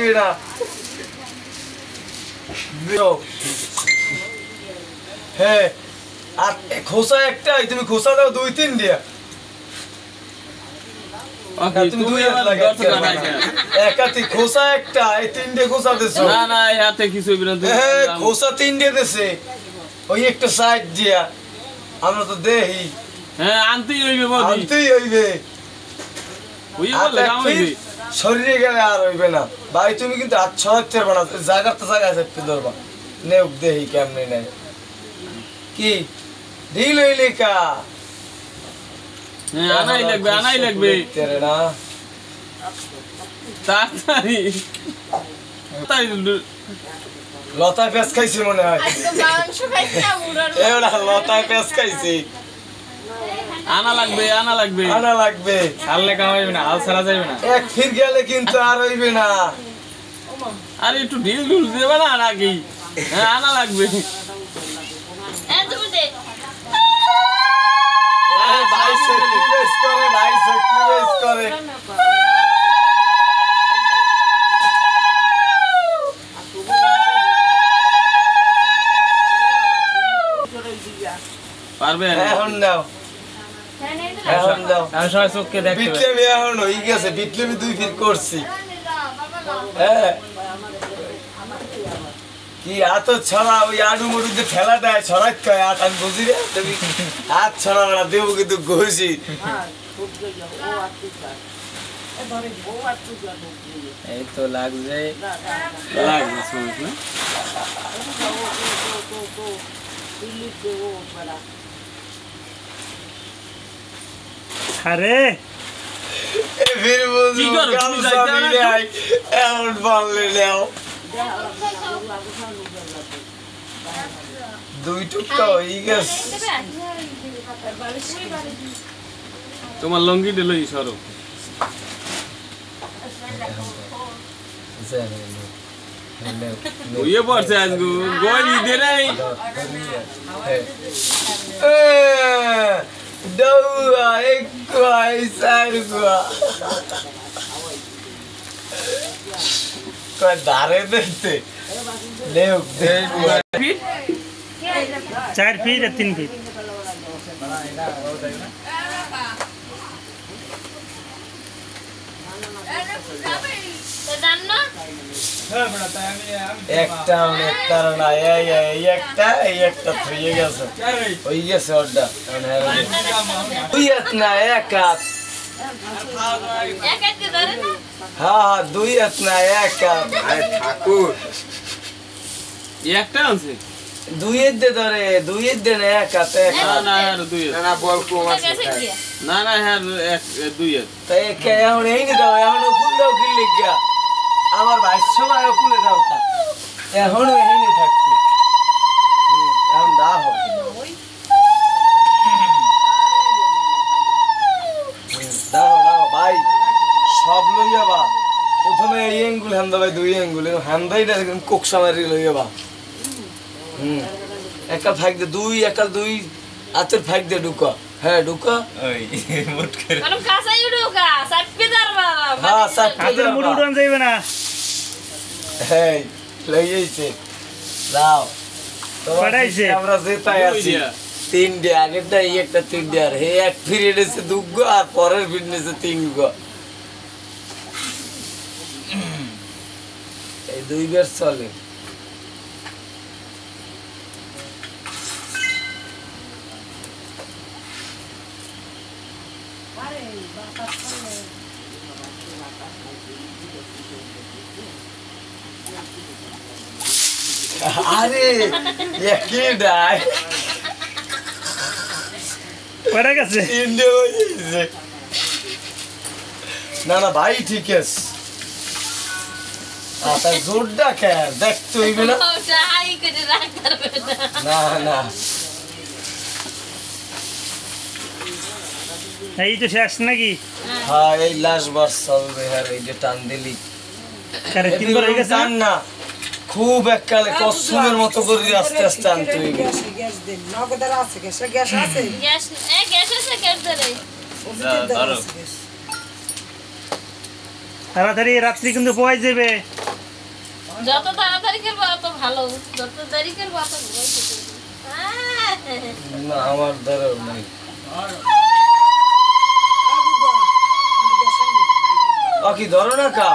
হইবে না হ্যাঁ আর খোসা একটা তুমি খোসা দাও 2-3 দিয়া তুমি দুই হাত লাগা একাতি খোসা একটা এই 3টে খোসা দেছো না না হাতে কিছু হইবে না খোসা 3টে দেছে ওই একটা সাইড দিয়া আমরা তো দেই হ্যাঁ আনতেই হইবে বডি আনতেই হইবে ওই বলে গাম হইবে শরীরে গেলে আর হইবে না ভাই তুমি কিন্তু হাত ছড়াতে পারবে না জায়গা তো জায়গা আছে একটু ধরবা নেও দেই কেমনে নাই কি ঢিল হইলে কা হ্যাঁ আনাই লাগবে তেরে না তাড়াতাড়ি লতায় পেঁচ খাইছি মনে হয় মাংস খাইছি না মুরার এওড়া লতায় পেঁচ খাইছি আনা লাগবে ছাড়লে কাম হইবে না, হাল ছাড়া যাইবে না। এক ফির গেলে কিন্তু আর হইবে না আরে একটু ঢিল ঢুল দেবে না নাকি হ্যাঁ আনা লাগবে তুমি দে ভাই সেক্রিফাইস করে পারবে এখন দাও এখন দাও আমি সবাই চোখকে দেখতে পাই। বিটলে এখন হয়ে গেছে বিটলে 2 ফির করছি হ্যাঁ কি এত ছড়া ওই আডু মডুতে ঠেলা দেয় ছড়াইতে হয় আট আমি বুঝি রে তুমি হাত ছড়া বেড়া দেবো কিন্তু ঘষি এই তো লাগছে সমস্যা আরে ফির বুঝবো কি করো? তুমি গামছা যাইতে পারো না? মিলাই এমন বললে নাও 2 টুকটা হয়ে গেছে তোমার লঙ্গি দিলই সরো ওইয়ে পড়ছে আজগু গলি দে নাই দৌড়া একটু আইসার গুয়া কয় দাঁড়ে দেখতে লেউ দেখ 4 ফিট আর 3 ফিট একটা অনেক কারণ এই একটা থইয়ে গেছে ওই গেছে ওটা দুই হাত না এক হাত হ্যাঁ 2 হাত না এক হাত ঠাকুর একটা আছে 2 হাত দে ধরে 2 হাত দে না এক হাত না হ্যাঁ দুই না বল কম আছে না হ্যাঁ দুই তাই কে এখন এই নি দাও এখন ফুল দাও কি লিখা আমার ভাই সবাই ফুলে দাও তা এখন এই নি থাকছে এখন দাও দাও ভাই সব লইয়া বা প্রথমে এই আঙ্গুল হান্দা ভাই 2 আঙ্গুল হান্দাইটা একদম কোকসা মারি লইয়া বা একাল ফাইক দে 2 হাতের ফাইক দে ঢুকা হ্যাঁ ঢুকা ওই মুট করে মানে কাঁচাই ঢোকা সাপকে দাঁড়বা হ্যাঁ সাপ হাতের মুড়ি উড়ান যাইবে না হ্যাঁ লইয়েছে দাও পাঠাইছে। আমরা যেতাই আছি 3 ডে আগেরটা এই একটা 3 ডে আর হে এক পিরিয়ড এসে 2 গো আর পরের ফিটনেসে 3 গো এই 2 বার চলে আরে একই ডাই পড়ে গেছে তিনটে হয়েছে না না ভাই ঠিক আছে আপনার জোরটা খেয়ে দেখতে হইবে না না না এই তো শেষ নাকি হ্যাঁ এই লাস্ট বার চলবে আর এই যে টান দিলি আরে 3 বার হয়ে গেছে টান না খুব এককালে কসমের মতো করে আস্তে আস্তে আনতে হইবে গ্যাস দেন নগদের আছে গ্যাস আছে গ্যাস আছে গ্যাস ধরে তাড়াতাড়ি রাত্রি কিন্তু পোয়াই যাবে যত তাড়াতাড়ি খেলবো অত ভালো, যত দেরি খেলবো অত ভয় পেতে হবে। না আমার ধরে নাই কি ধরো না কা